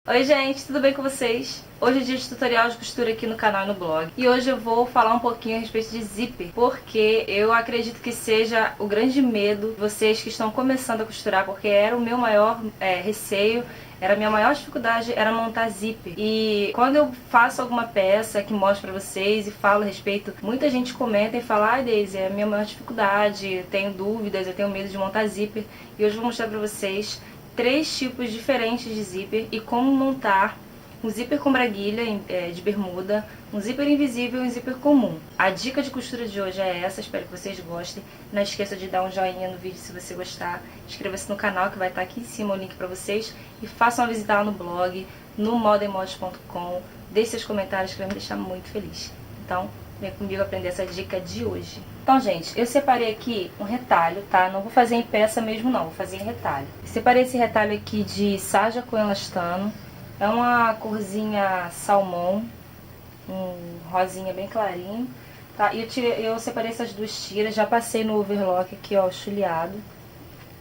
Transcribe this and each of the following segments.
Oi gente, tudo bem com vocês? Hoje é dia de tutorial de costura aqui no canal e no blog. E hoje eu vou falar um pouquinho a respeito de zíper, porque eu acredito que seja o grande medo de vocês que estão começando a costurar, porque era o meu maior receio, era a minha maior dificuldade, era montar zíper. E quando eu faço alguma peça que mostro pra vocês e falo a respeito, muita gente comenta e fala: ai Daisy, é a minha maior dificuldade, eu tenho dúvidas, eu tenho medo de montar zíper. E hoje eu vou mostrar pra vocês 3 tipos diferentes de zíper e como montar um zíper com braguilha de bermuda, um zíper invisível e um zíper comum. A dica de costura de hoje é essa, espero que vocês gostem. Não esqueça de dar um joinha no vídeo se você gostar, inscreva-se no canal que vai estar aqui em cima o link para vocês e façam uma visita lá no blog, no modaemode.com, deixe seus comentários que vai me deixar muito feliz. Então, vem comigo aprender essa dica de hoje. Então, gente, eu separei aqui um retalho, tá? Não vou fazer em peça mesmo não, vou fazer em retalho. Eu separei esse retalho aqui de sarja com elastano. É uma corzinha salmão, um rosinha bem clarinho, tá? E eu separei essas 2 tiras, já passei no overlock aqui, ó, chuleado,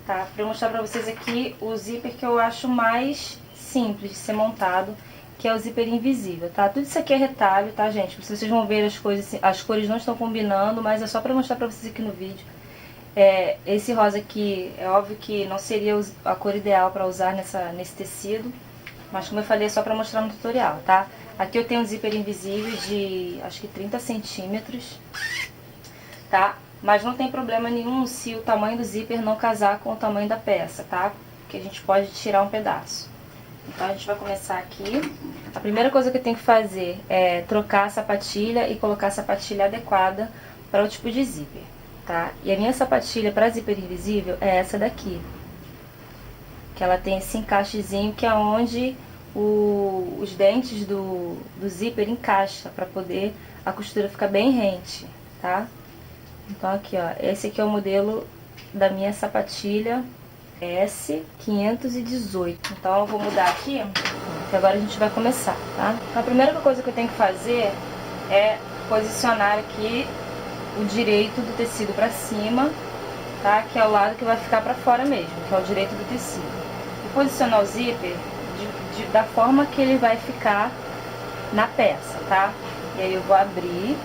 tá? Pra eu mostrar pra vocês aqui o zíper que eu acho mais simples de ser montado, que é o zíper invisível, tá? Tudo isso aqui é retalho, tá, gente? Vocês vão ver as cores não estão combinando, mas é só pra mostrar pra vocês aqui no vídeo. Esse rosa aqui, é óbvio que não seria a cor ideal pra usar nesse tecido, mas como eu falei, é só pra mostrar no tutorial, tá? Aqui eu tenho um zíper invisível de, acho que 30 centímetros, tá? Mas não tem problema nenhum se o tamanho do zíper não casar com o tamanho da peça, tá? Porque a gente pode tirar um pedaço. Então a gente vai começar aqui. A primeira coisa que eu tenho que fazer é trocar a sapatilha e colocar a sapatilha adequada para o tipo de zíper, tá? E a minha sapatilha para zíper invisível é essa daqui, que ela tem esse encaixezinho que é onde os dentes do zíper encaixa para poder a costura ficar bem rente, tá? Então aqui, ó, esse aqui é o modelo da minha sapatilha S518. Então eu vou mudar aqui, que agora a gente vai começar, tá? Então a primeira coisa que eu tenho que fazer é posicionar aqui o direito do tecido para cima, tá? Que é o lado que vai ficar para fora mesmo, que é o direito do tecido. E posicionar o zíper da forma que ele vai ficar na peça, tá? E aí eu vou abrir.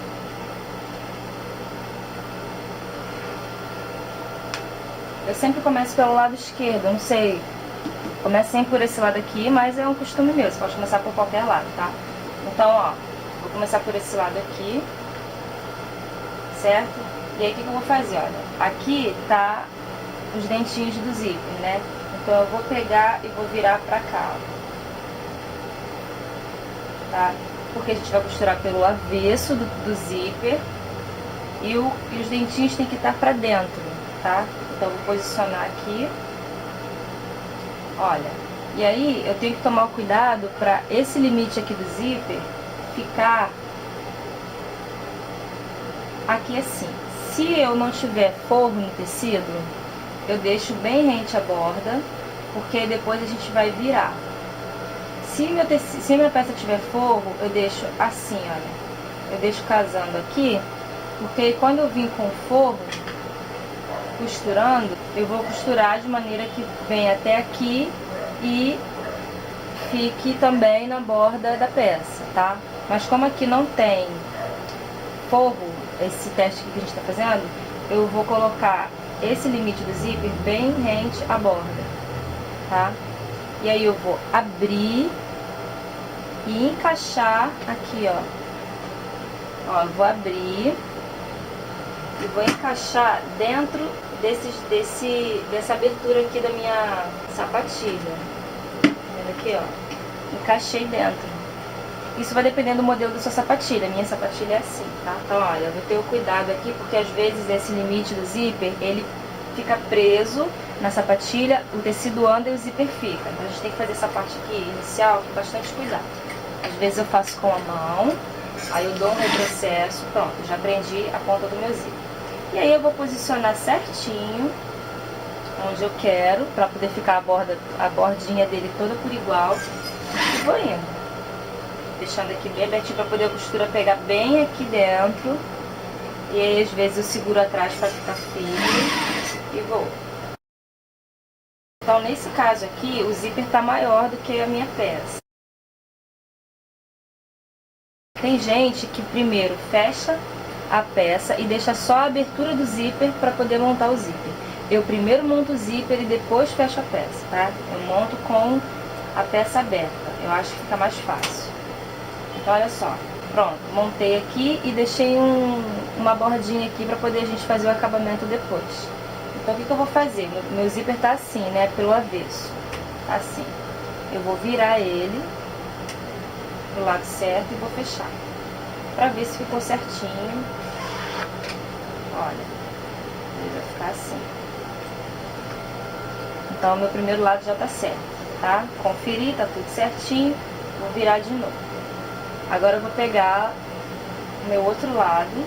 Eu sempre começo pelo lado esquerdo, não sei, começo sempre por esse lado aqui, mas é um costume meu, você pode começar por qualquer lado, tá? Então, ó, vou começar por esse lado aqui, certo? E aí o que eu vou fazer, olha, aqui tá os dentinhos do zíper, né? Então eu vou pegar e vou virar pra cá, ó. Tá? Porque a gente vai costurar pelo avesso do zíper e os dentinhos tem que estar pra dentro, tá? Então eu vou posicionar aqui, olha, e aí eu tenho que tomar cuidado pra esse limite aqui do zíper ficar aqui assim. Se eu não tiver forro no tecido, eu deixo bem rente a borda, porque depois a gente vai virar. Se minha peça tiver forro, eu deixo assim, olha. Eu deixo casando aqui, porque quando eu vim com forro, costurando, eu vou costurar de maneira que venha até aqui e fique também na borda da peça, tá? Mas como aqui não tem forro, esse teste que a gente tá fazendo, eu vou colocar esse limite do zíper bem rente à borda, tá? E aí eu vou abrir e encaixar aqui, ó. Ó, eu vou abrir e vou encaixar dentro dessa abertura aqui da minha sapatilha. Vendo aqui, ó. Encaixei dentro. Isso vai depender do modelo da sua sapatilha. Minha sapatilha é assim, tá? Então, olha, eu vou ter o cuidado aqui, porque às vezes esse limite do zíper, ele fica preso na sapatilha, o tecido anda e o zíper fica. Então a gente tem que fazer essa parte aqui inicial com bastante cuidado. Às vezes eu faço com a mão, aí eu dou um retrocesso, pronto, já prendi a ponta do meu zíper. E aí eu vou posicionar certinho onde eu quero, pra poder ficar a bordinha dele toda por igual. E vou indo, deixando aqui bem abertinho pra poder a costura pegar bem aqui dentro. E aí às vezes eu seguro atrás pra ficar firme e vou. Então nesse caso aqui, o zíper tá maior do que a minha peça. Tem gente que primeiro fecha a peça e deixa só a abertura do zíper para poder montar o zíper. Eu primeiro monto o zíper e depois fecho a peça, tá? Eu monto com a peça aberta, eu acho que fica mais fácil. Então olha só, pronto, montei aqui e deixei uma bordinha aqui para poder a gente fazer o acabamento depois. Então o que eu vou fazer? Meu zíper tá assim, né, pelo avesso, tá assim. Eu vou virar ele pro lado certo e vou fechar, pra ver se ficou certinho. Olha, ele vai ficar assim. Então, o meu primeiro lado já tá certo, tá? Conferi, tá tudo certinho. Vou virar de novo. Agora eu vou pegar o meu outro lado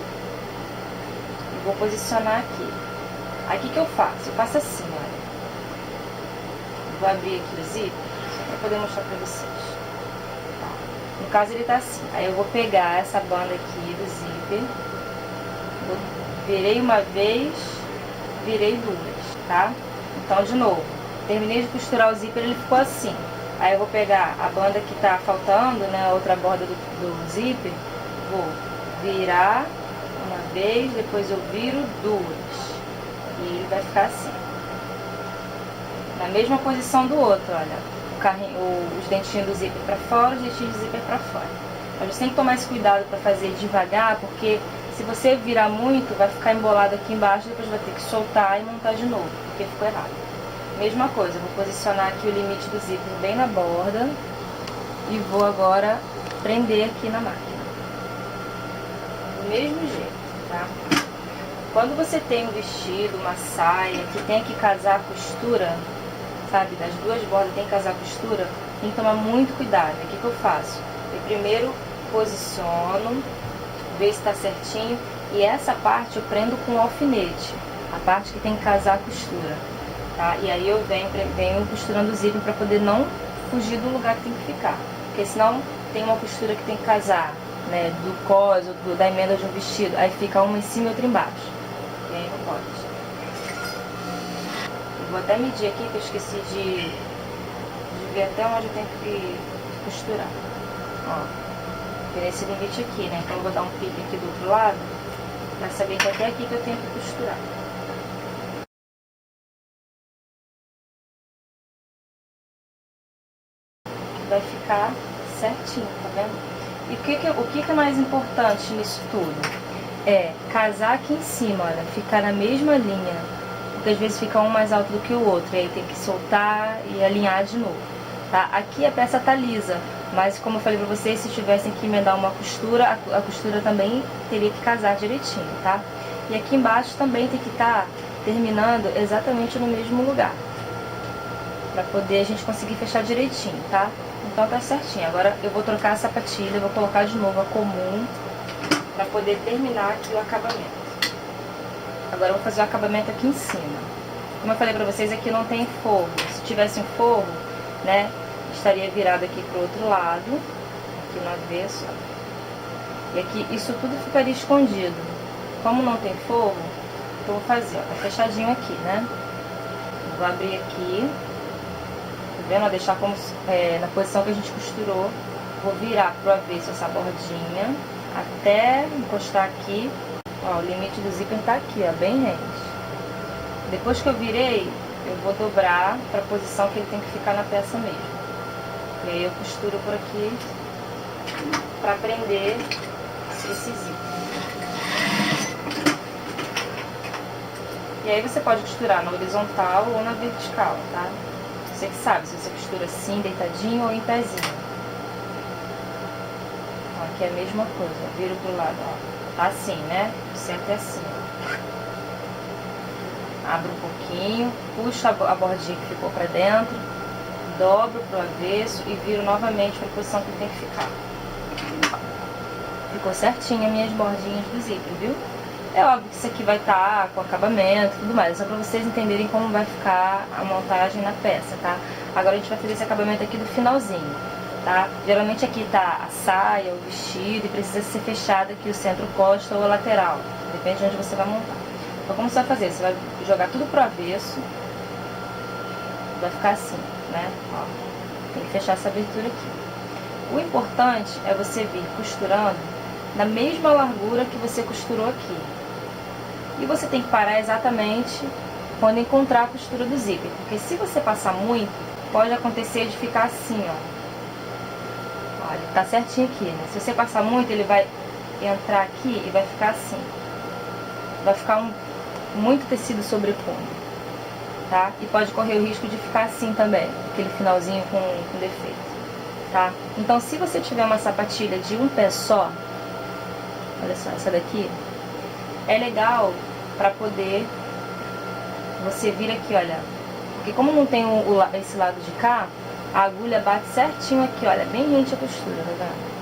e vou posicionar aqui. Aqui que eu faço? Eu faço assim, olha. Vou abrir aqui o zíper, só pra poder mostrar pra vocês. Tá. No caso, ele tá assim. Aí eu vou pegar essa banda aqui do zíper. Virei uma vez, virei duas, tá? Então, de novo, terminei de costurar o zíper, ele ficou assim. Aí eu vou pegar a banda que tá faltando, né, a outra borda do zíper, vou virar uma vez, depois eu viro duas. E ele vai ficar assim. Na mesma posição do outro, olha. Os dentinhos do zíper pra fora, os dentinhos do zíper pra fora. Mas você tem que tomar esse cuidado pra fazer devagar, porque se você virar muito, vai ficar embolado aqui embaixo, depois vai ter que soltar e montar de novo, porque ficou errado. Mesma coisa, vou posicionar aqui o limite do zíper bem na borda e vou agora prender aqui na máquina. Do mesmo jeito, tá? Quando você tem um vestido, uma saia, que tem que casar a costura, sabe, das duas bordas tem que casar a costura, tem que tomar muito cuidado. O que eu faço? Eu primeiro posiciono, ver se está certinho, e essa parte eu prendo com um alfinete, a parte que tem que casar a costura, tá? E aí eu venho costurando o zíper para poder não fugir do lugar que tem que ficar, porque senão tem uma costura que tem que casar, né, do cos ou da emenda de um vestido, aí fica uma em cima e outra embaixo, e aí não pode. Eu vou até medir aqui, que eu esqueci de ver até onde eu tenho que costurar, ó. Esse limite aqui, né? Então eu vou dar um pique aqui do outro lado pra saber que até aqui que eu tenho que costurar. Vai ficar certinho, tá vendo? E o que é mais importante nisso tudo? É casar aqui em cima, olha, ficar na mesma linha. Porque às vezes fica um mais alto do que o outro, e aí tem que soltar e alinhar de novo, tá? Aqui a peça tá lisa, mas como eu falei pra vocês, se tivessem que emendar uma costura, a costura também teria que casar direitinho, tá? E aqui embaixo também tem que estar terminando exatamente no mesmo lugar, pra poder a gente conseguir fechar direitinho, tá? Então tá certinho. Agora eu vou trocar a sapatilha, vou colocar de novo a comum, pra poder terminar aqui o acabamento. Agora eu vou fazer o acabamento aqui em cima. Como eu falei pra vocês, aqui não tem forro. Se tivesse um forro, né, estaria virado aqui pro outro lado, aqui no avesso, ó. E aqui isso tudo ficaria escondido. Como não tem forro, o que eu vou fazer, ó, tá fechadinho aqui, né? Eu vou abrir aqui, tá vendo? Vou deixar como na posição que a gente costurou. Vou virar pro avesso essa bordinha até encostar aqui. Ó, o limite do zíper tá aqui, ó, bem rente. Depois que eu virei, eu vou dobrar pra posição que ele tem que ficar na peça mesmo. E aí eu costuro por aqui pra prender esse zíper. E aí você pode costurar na horizontal ou na vertical, tá? Você que sabe, se você costura assim, deitadinho ou em pezinho. Ó, aqui é a mesma coisa, viro pro lado, ó. Tá assim, né? O certo é assim, ó. Abro um pouquinho, puxo a bordinha que ficou pra dentro, dobro pro avesso e viro novamente pra posição que tem que ficar. Ficou certinho as minhas bordinhas do zíper, viu? É óbvio que isso aqui vai estar com acabamento e tudo mais, é só pra vocês entenderem como vai ficar a montagem na peça, tá? Agora a gente vai fazer esse acabamento aqui do finalzinho, tá? Geralmente aqui tá a saia, o vestido, e precisa ser fechado aqui o centro costa ou a lateral, depende de onde você vai montar. Então como você vai fazer? Você vai jogar tudo pro avesso, vai ficar assim, né? Ó, tem que fechar essa abertura aqui. O importante é você vir costurando na mesma largura que você costurou aqui. E você tem que parar exatamente quando encontrar a costura do zíper, porque se você passar muito, pode acontecer de ficar assim, ó. Olha, tá certinho aqui, né? Se você passar muito, ele vai entrar aqui e vai ficar assim. Vai ficar muito tecido sobrepondo, tá? E pode correr o risco de ficar assim também, aquele finalzinho com defeito, tá? Então, se você tiver uma sapatilha de um pé só, olha só, essa daqui, é legal pra poder você vir aqui, olha, porque como não tem esse lado de cá, a agulha bate certinho aqui, olha, bem rente a costura, tá vendo?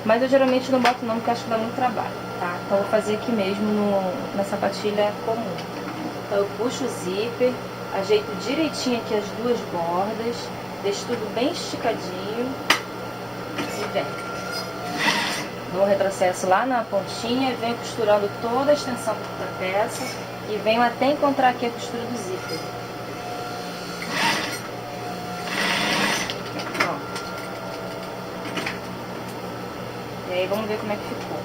Mas eu geralmente não boto não, porque acho que dá muito trabalho, tá? Então eu vou fazer aqui mesmo na sapatilha comum. Então eu puxo o zíper, ajeito direitinho aqui as duas bordas, deixo tudo bem esticadinho e vem. Dou um retrocesso lá na pontinha e venho costurando toda a extensão da peça e venho até encontrar aqui a costura do zíper. E aí vamos ver como é que ficou.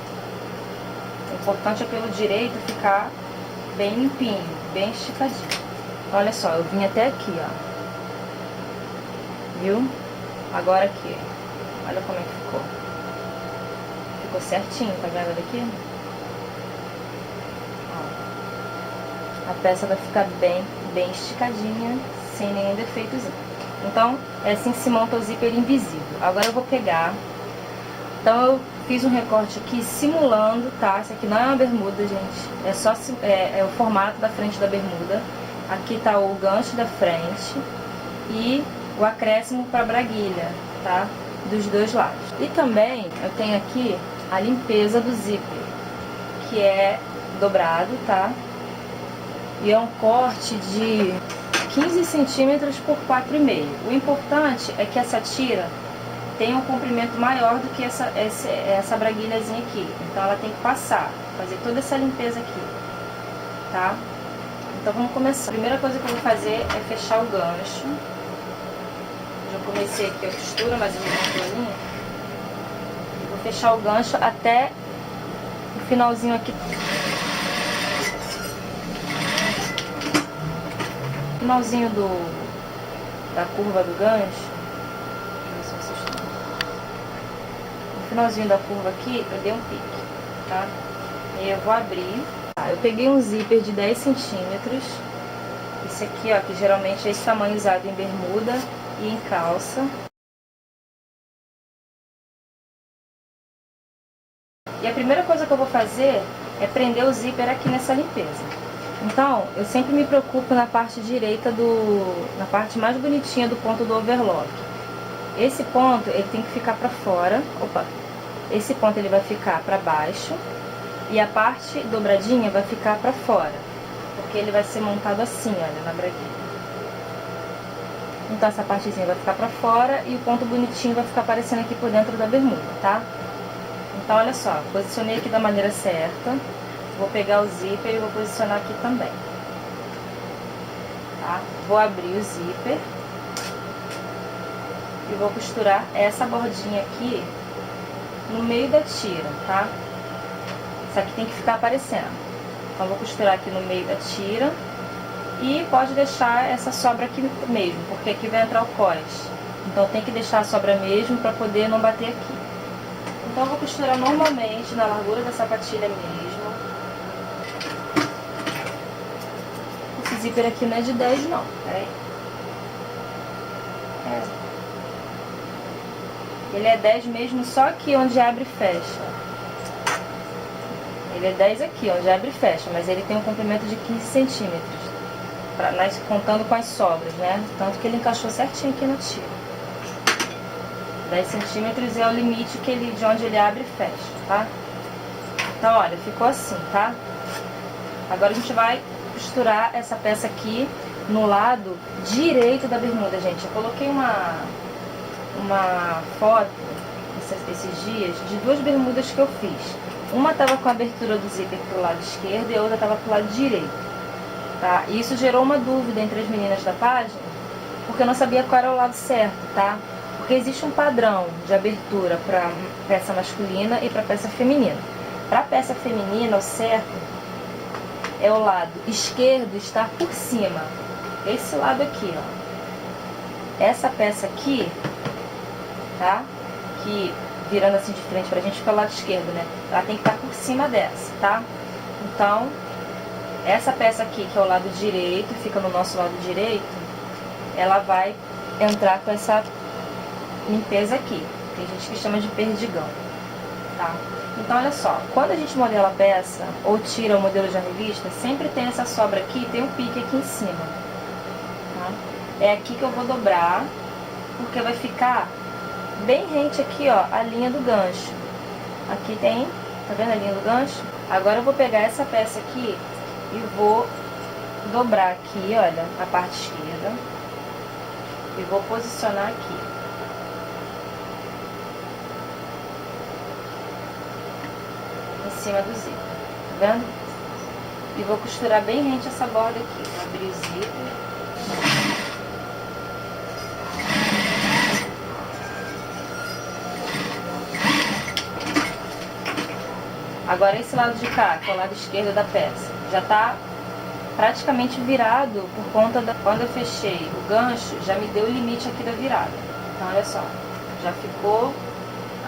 O importante é pelo direito ficar bem limpinho, bem esticadinho. Olha só, eu vim até aqui, ó. Viu? Agora aqui, olha como é que ficou. Ficou certinho, tá vendo daqui? Ó. A peça vai ficar bem esticadinha, sem nenhum defeitozinho. Então, é assim que se monta o zíper invisível. Agora eu vou pegar... Então eu fiz um recorte aqui simulando, tá? Isso aqui não é uma bermuda, gente. É só é o formato da frente da bermuda. Aqui tá o gancho da frente e o acréscimo para braguilha, tá? Dos dois lados. E também eu tenho aqui a limpeza do zíper, que é dobrado, tá? E é um corte de 15 centímetros por 4,5. O importante é que essa tira tem um comprimento maior do que essa braguilhazinha aqui. Então ela tem que passar, fazer toda essa limpeza aqui, tá? Então vamos começar. A primeira coisa que eu vou fazer é fechar o gancho. Já comecei aqui a costura, mas eu não tô ali. Vou fechar o gancho até o finalzinho aqui. Finalzinho da curva do gancho. Finalzinho da curva aqui, eu dei um pique, tá? E eu vou abrir. Tá, eu peguei um zíper de 10 centímetros. Esse aqui, ó, que geralmente é esse tamanho usado em bermuda e em calça. E a primeira coisa que eu vou fazer é prender o zíper aqui nessa limpeza. Então, eu sempre me preocupo na parte direita na parte mais bonitinha do ponto do overlock. Esse ponto, ele tem que ficar pra fora. Opa! Esse ponto ele vai ficar pra baixo e a parte dobradinha vai ficar pra fora, porque ele vai ser montado assim, olha, na braguilha. Então essa partezinha vai ficar pra fora e o ponto bonitinho vai ficar aparecendo aqui por dentro da bermuda, tá? Então olha só, posicionei aqui da maneira certa. Vou pegar o zíper e vou posicionar aqui também, tá? Vou abrir o zíper e vou costurar essa bordinha aqui no meio da tira, tá? Isso aqui tem que ficar aparecendo. Então vou costurar aqui no meio da tira e pode deixar essa sobra aqui mesmo, porque aqui vai entrar o cós. Então tem que deixar a sobra mesmo para poder não bater aqui. Então eu vou costurar normalmente na largura da sapatilha mesmo. Esse zíper aqui não é de 10 não, peraí. Ele é 10 mesmo, só aqui onde abre e fecha. Ele é 10 aqui, onde abre e fecha, mas ele tem um comprimento de 15 centímetros. Contando com as sobras, né? Tanto que ele encaixou certinho aqui na tira. 10 centímetros é o limite de onde ele abre e fecha, tá? Então, olha, ficou assim, tá? Agora a gente vai costurar essa peça aqui no lado direito da bermuda, gente. Eu coloquei uma foto esses dias de duas bermudas que eu fiz. Uma tava com a abertura do zíper pro lado esquerdo e a outra tava pro lado direito, tá? E isso gerou uma dúvida entre as meninas da página, porque eu não sabia qual era o lado certo, tá? Porque Porque existe um padrão de abertura para peça masculina e para peça feminina. Para peça feminina, o certo é o lado esquerdo estar por cima. Esse lado aqui, ó. Essa peça aqui, tá? Que virando assim de frente pra gente fica o lado esquerdo, né? Ela tem que estar por cima dessa, tá? Então, essa peça aqui, que é o lado direito, fica no nosso lado direito, ela vai entrar com essa limpeza aqui. Tem gente que chama de perdigão, tá? Então, olha só, quando a gente modela a peça ou tira o modelo de revista, sempre tem essa sobra aqui, tem um pique aqui em cima, tá? É aqui que eu vou dobrar, porque vai ficar bem rente aqui, ó, a linha do gancho. Aqui tem, tá vendo a linha do gancho? Agora eu vou pegar essa peça aqui e vou dobrar aqui, olha, a parte esquerda. E vou posicionar aqui. Em cima do zíper, tá vendo? E vou costurar bem rente essa borda aqui. Vou abrir o zíper. Agora esse lado de cá, que é o lado esquerdo da peça, já tá praticamente virado por conta da... Quando eu fechei o gancho, já me deu o limite aqui da virada. Então, olha só, já ficou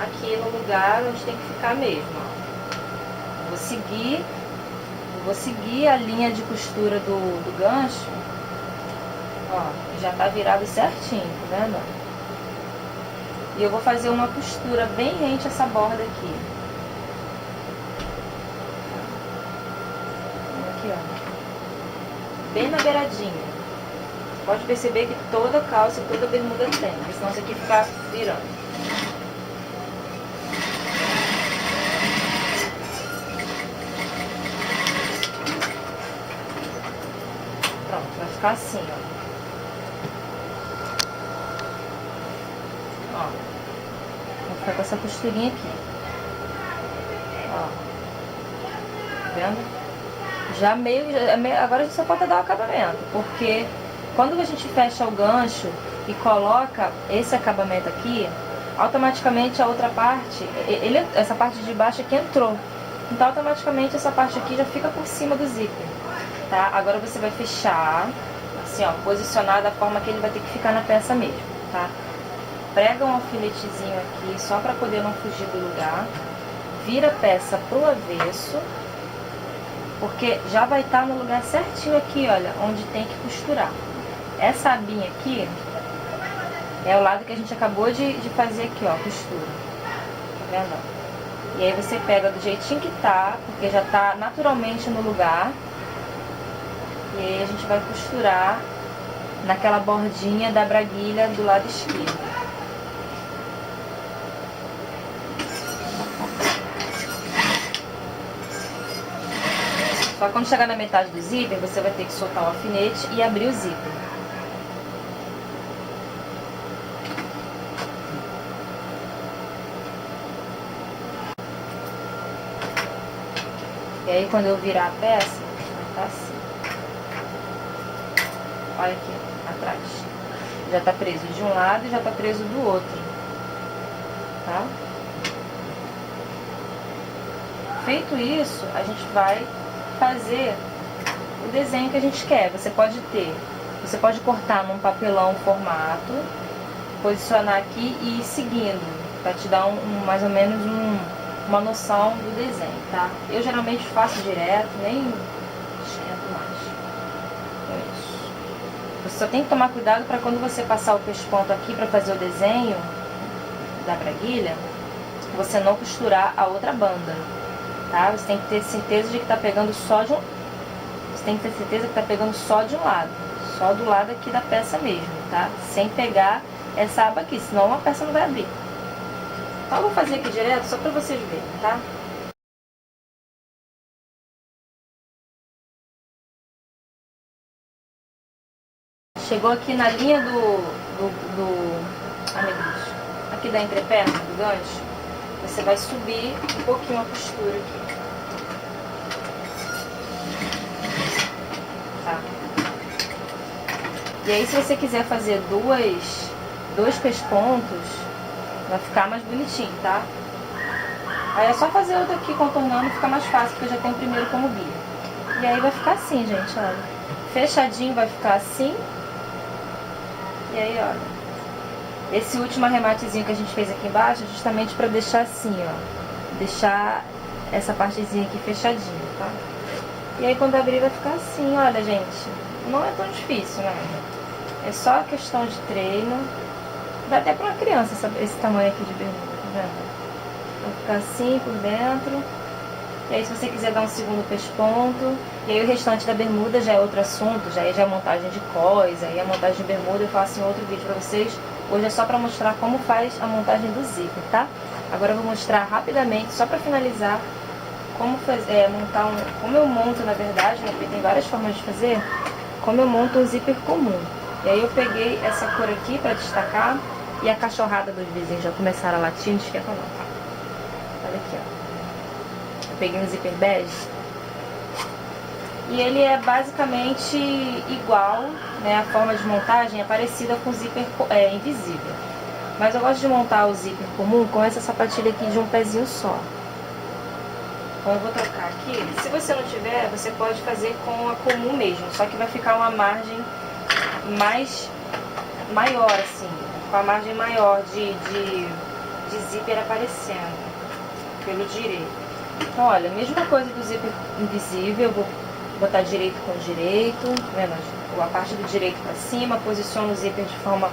aqui no lugar onde tem que ficar mesmo, ó. Vou seguir a linha de costura do gancho, ó, já tá virado certinho, tá vendo? E eu vou fazer uma costura bem rente a essa borda aqui. Aqui, ó. Bem na beiradinha. Pode perceber que toda calça e toda bermuda tem, porque senão isso aqui fica virando. Pronto, vai ficar assim, ó. Ó. Vou ficar com essa costurinha aqui. Ó. Tá vendo? Já meio, agora a gente só pode dar o acabamento, porque quando a gente fecha o gancho e coloca esse acabamento aqui, automaticamente a outra parte, essa parte de baixo aqui entrou. Então automaticamente essa parte aqui já fica por cima do zíper, tá? Agora você vai fechar, assim, ó, posicionar da forma que ele vai ter que ficar na peça mesmo, tá? Prega um alfinetezinho aqui, só para poder não fugir do lugar. Vira a peça pro avesso, porque já vai estar no lugar certinho aqui, olha, onde tem que costurar. Essa abinha aqui é o lado que a gente acabou de fazer aqui, ó, costura. Tá vendo? E aí você pega do jeitinho que tá, porque já tá naturalmente no lugar. E aí a gente vai costurar naquela bordinha da braguilha do lado esquerdo. Só quando chegar na metade do zíper, você vai ter que soltar o alfinete e abrir o zíper. E aí quando eu virar a peça, vai estar assim. Olha aqui, atrás. Já tá preso de um lado e já tá preso do outro. Tá? Feito isso, a gente vai fazer o desenho que a gente quer. Você pode cortar num papelão formato, posicionar aqui e ir seguindo, para te dar mais ou menos uma noção do desenho, tá? Eu geralmente faço direto, nem esquento mais. Então, é isso. Você só tem que tomar cuidado para quando você passar o pesponto aqui para fazer o desenho da braguilha, você não costurar a outra banda. Tá? Você tem que ter certeza de que tá pegando só de um... Você tem que ter certeza que tá pegando só de um lado. Só do lado aqui da peça mesmo, tá? Sem pegar essa aba aqui, senão a peça não vai abrir. Então eu vou fazer aqui direto só pra vocês verem, tá? Chegou aqui na linha ai meu Deus, aqui da entreperna, do gancho. Você vai subir um pouquinho a costura aqui. Tá? E aí se você quiser fazer 2 pespontos, vai ficar mais bonitinho, tá? Aí é só fazer outro aqui contornando, fica mais fácil, porque eu já tenho o primeiro como guia. E aí vai ficar assim, gente, olha. Fechadinho vai ficar assim. E aí, olha. Esse último arrematezinho que a gente fez aqui embaixo é justamente pra deixar assim, ó. Deixar essa partezinha aqui fechadinha, tá? E aí quando abrir vai ficar assim, olha, gente. Não é tão difícil, né? É só questão de treino. Dá até pra uma criança esse tamanho aqui de bermuda, tá vendo? Vai ficar assim por dentro. E aí se você quiser dar um segundo pesponto. E aí o restante da bermuda já é outro assunto. Já é montagem de cós. Aí a montagem de bermuda eu faço em outro vídeo pra vocês. Hoje é só pra mostrar como faz a montagem do zíper, tá? Agora eu vou mostrar rapidamente, só pra finalizar, como montar como eu monto, na verdade, né? Porque tem várias formas de fazer. Como eu monto um zíper comum. E aí eu peguei essa cor aqui pra destacar. E a cachorrada dos vizinhos já começaram a latir, não esquenta não, tá? Olha aqui, ó. Eu peguei um zíper bege. E ele é basicamente igual, né? A forma de montagem é parecida com o zíper invisível. Mas eu gosto de montar o zíper comum com essa sapatilha aqui de um pezinho só. Então eu vou trocar aqui. Se você não tiver, você pode fazer com a comum mesmo. Só que vai ficar uma margem maior, assim. Com a margem maior de zíper aparecendo pelo direito. Então, olha, mesma coisa do zíper invisível. Eu vou botar direito com direito, tá vendo? A parte do direito pra cima, posiciono o zíper de forma,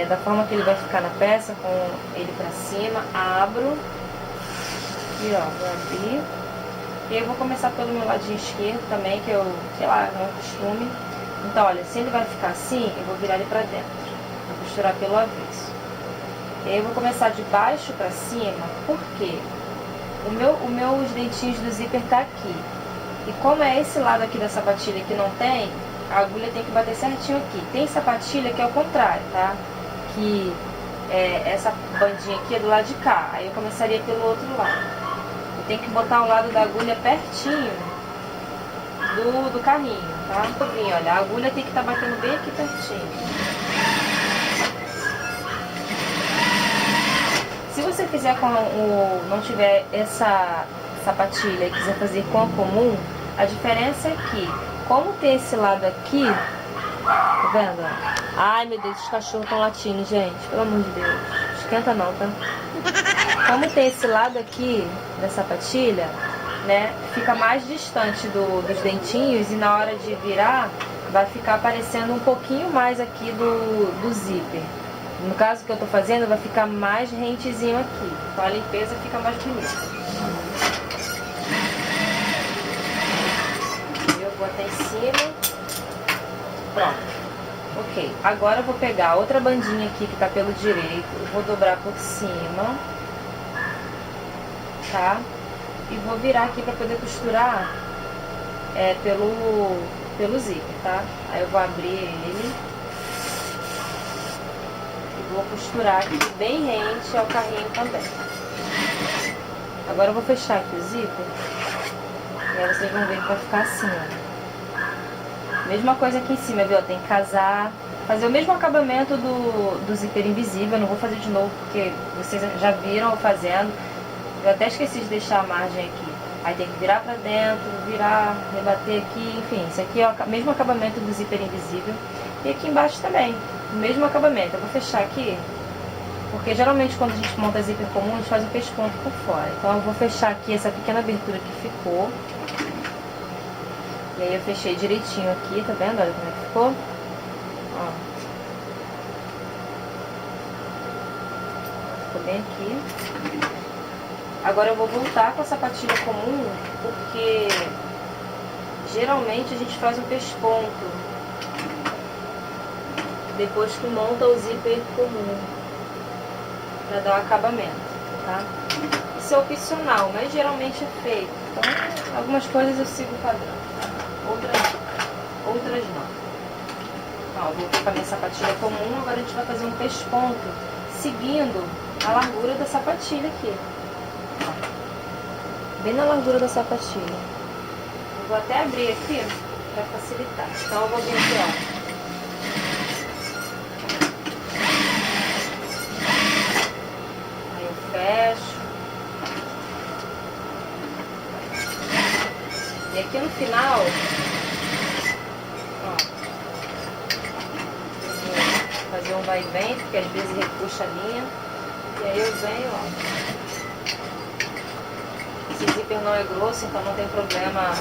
da forma que ele vai ficar na peça, com ele pra cima, abro, e ó, vou abrir, e eu vou começar pelo meu ladinho esquerdo também, que eu, sei lá, não é costume. Então, olha, se ele vai ficar assim, eu vou virar ele pra dentro, vou costurar pelo avesso. E aí eu vou começar de baixo pra cima, porque os dentinhos do zíper tá aqui. E como é esse lado aqui da sapatilha que não tem, a agulha tem que bater certinho aqui. Tem sapatilha que é o contrário, tá? Que essa bandinha aqui é do lado de cá. Aí eu começaria pelo outro lado. Eu tenho que botar o lado da agulha pertinho do carrinho, tá? Olha, a agulha tem que estar batendo bem aqui pertinho. Se você fizer não tiver essa sapatilha e quiser fazer com a comum, a diferença é que, como tem esse lado aqui, tá vendo? Ai meu Deus, os cachorros estão latindo, gente, pelo amor de Deus, esquenta não, tá? Como tem esse lado aqui da sapatilha, né, fica mais distante dos dentinhos e na hora de virar vai ficar aparecendo um pouquinho mais aqui do zíper. No caso que eu tô fazendo, vai ficar mais rentezinho aqui, então a limpeza fica mais bonita. Vou até em cima. Pronto. Ok. Agora eu vou pegar outra bandinha aqui que tá pelo direito. Vou dobrar por cima. Tá? E vou virar aqui pra poder costurar pelo zíper, tá? Aí eu vou abrir ele. E vou costurar aqui bem rente ao carrinho também. Agora eu vou fechar aqui o zíper. E aí vocês vão ver que vai ficar assim, ó. Mesma coisa aqui em cima, viu? Tem que casar, fazer o mesmo acabamento do zíper invisível. Eu não vou fazer de novo porque vocês já viram eu fazendo. Eu até esqueci de deixar a margem aqui. Aí tem que virar pra dentro, virar, rebater aqui, enfim. Isso aqui é o mesmo acabamento do zíper invisível. E aqui embaixo também, o mesmo acabamento. Eu vou fechar aqui, porque geralmente quando a gente monta zíper comum, a gente faz o pesponto por fora. Então eu vou fechar aqui essa pequena abertura que ficou. E aí eu fechei direitinho aqui, tá vendo? Olha como é que ficou. Ó. Ficou bem aqui. Agora eu vou voltar com a sapatilha comum, porque geralmente a gente faz um pesponto depois que monta o zíper comum, pra dar um acabamento, tá? Isso é opcional, mas geralmente é feito. Então, algumas coisas eu sigo o padrão. Outras não. Ó, vou com a minha sapatilha comum, agora a gente vai fazer um pesponto seguindo a largura da sapatilha aqui. Ó, bem na largura da sapatilha. Eu vou até abrir aqui para facilitar. Então eu vou vir aqui, ó. aqui no final, ó, vou fazer um vai e vem, porque às vezes repuxa a linha. E aí eu venho, ó. Esse zíper não é grosso, então não tem problema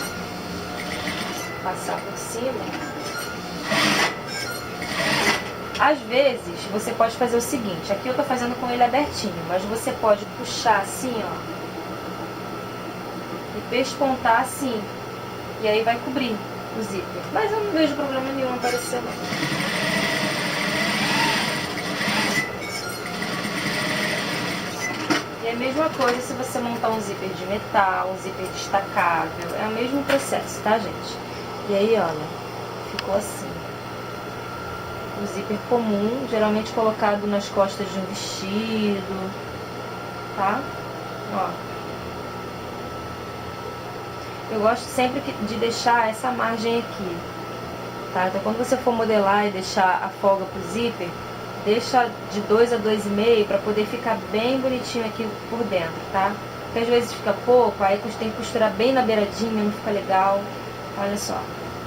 passar por cima. Às vezes você pode fazer o seguinte, aqui eu tô fazendo com ele abertinho, mas você pode puxar assim, ó, e pespontar assim, e aí vai cobrir o zíper. Mas eu não vejo problema nenhum aparecer não. E é a mesma coisa se você montar um zíper de metal, um zíper destacável, é o mesmo processo, tá, gente? E aí, olha, ficou assim. O zíper comum, geralmente colocado nas costas de um vestido, tá? Ó. Eu gosto sempre de deixar essa margem aqui, tá? Então quando você for modelar e deixar a folga pro zíper, deixa de 2 a 2,5 para poder ficar bem bonitinho aqui por dentro, tá? Porque às vezes fica pouco, aí tem que costurar bem na beiradinha, não fica legal. Olha só,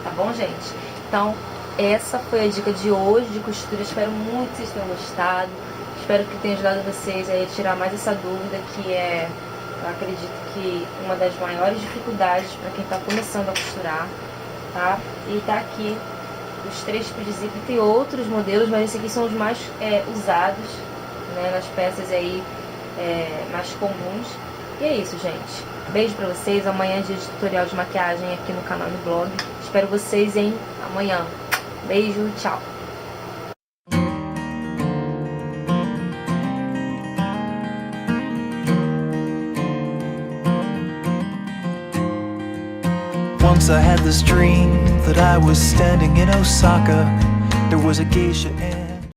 tá bom, gente? Então, essa foi a dica de hoje de costura. Espero muito que vocês tenham gostado. Espero que tenha ajudado vocês a tirar mais essa dúvida, que é, eu acredito que uma das maiores dificuldades para quem está começando a costurar, tá? E tá aqui os 3 tipos de zíper. Tem outros modelos, mas esses aqui são os mais usados, né, nas peças aí mais comuns. E é isso, gente. Beijo pra vocês. Amanhã é dia de tutorial de maquiagem aqui no canal e no blog. Espero vocês amanhã. Beijo, tchau. Once I had this dream that I was standing in Osaka. There was a geisha and